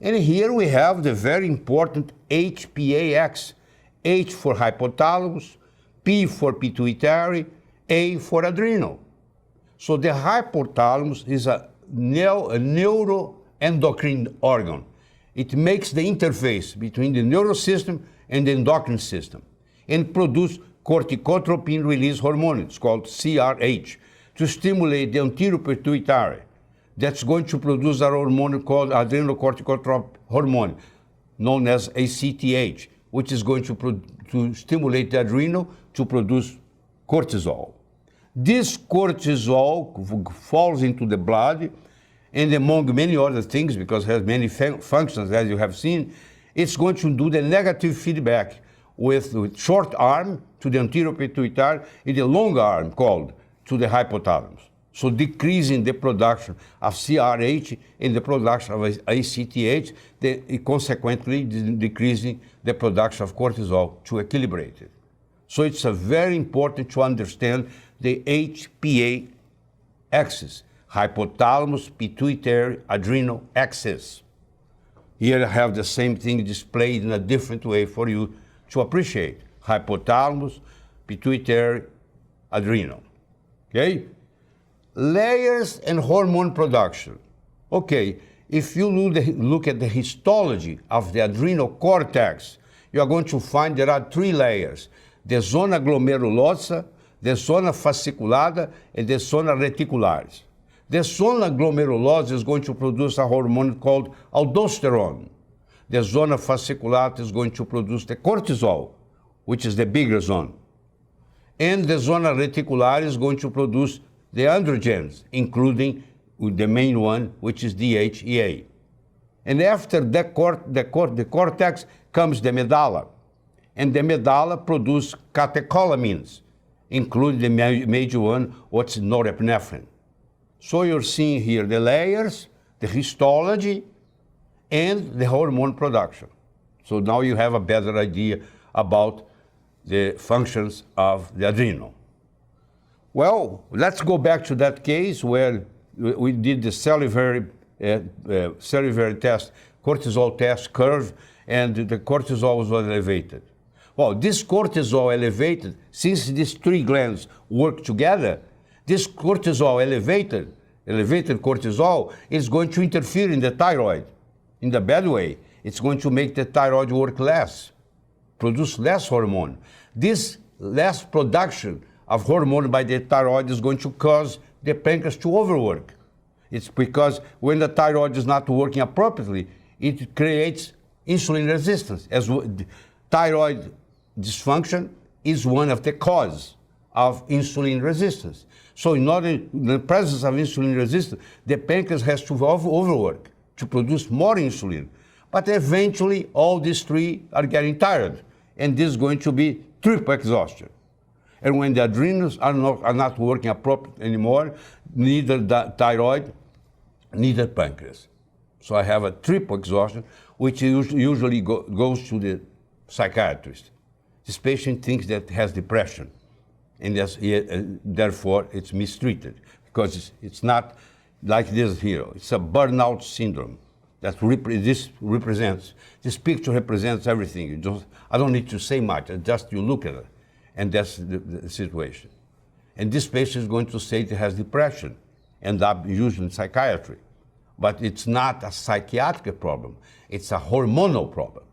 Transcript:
And here we have the very important HPA-X. H for hypothalamus, P for pituitary, A for adrenal. So the hypothalamus is a neuroendocrine organ. It makes the interface between the nervous system and the endocrine system and produce corticotropin release hormone, it's called CRH, to stimulate the anterior pituitary. That's going to produce a hormone called adrenocorticotropic hormone, known as ACTH, which is going to stimulate the adrenal to produce cortisol. This cortisol falls into the blood, and among many other things, because it has many functions, as you have seen, it's going to do the negative feedback with short arm to the anterior pituitary and the long arm called to the hypothalamus. So decreasing the production of CRH and the production of ACTH, consequently decreasing the production of cortisol to equilibrate it. So it's very important to understand the HPA axis, hypothalamus, pituitary, adrenal axis. Here I have the same thing displayed in a different way for you to appreciate. Hypothalamus, pituitary, adrenal. Okay? Layers and hormone production. Okay, if you look at the histology of the adrenal cortex, you are going to find there are three layers: the zona glomerulosa, the zona fasciculata, and the zona reticularis. The zona glomerulosa is going to produce a hormone called aldosterone. The zona fasciculata is going to produce the cortisol, which is the bigger zone. And the zona reticular is going to produce the androgens, including the main one, which is DHEA. And after the cortex comes the medulla. And the medulla produces catecholamines, including the major one, what's norepinephrine. So you're seeing here the layers, the histology, and the hormone production. So now you have a better idea about the functions of the adrenal. Well, let's go back to that case where we did the salivary test, cortisol test curve, and the cortisol was elevated. Well, this cortisol elevated, since these three glands work together, this cortisol elevated cortisol is going to interfere in the thyroid in the bad way. It's going to make the thyroid work less, produce less hormone. This less production of hormone by the thyroid is going to cause the pancreas to overwork. It's because when the thyroid is not working appropriately, it creates insulin resistance. As thyroid dysfunction is one of the causes of insulin resistance. So in the presence of insulin resistance, the pancreas has to overwork to produce more insulin. But eventually, all these three are getting tired, and this is going to be triple exhaustion. And when the adrenals are not working appropriately anymore, neither the thyroid, neither pancreas. So I have a triple exhaustion, which usually goes to the psychiatrist. This patient thinks that has depression, and therefore it's mistreated, because it's not like this here. It's a burnout syndrome that this picture represents everything. I don't need to say much, just you look at it. And that's the situation. And this patient is going to say he has depression, end up usually in psychiatry. But it's not a psychiatric problem, it's a hormonal problem.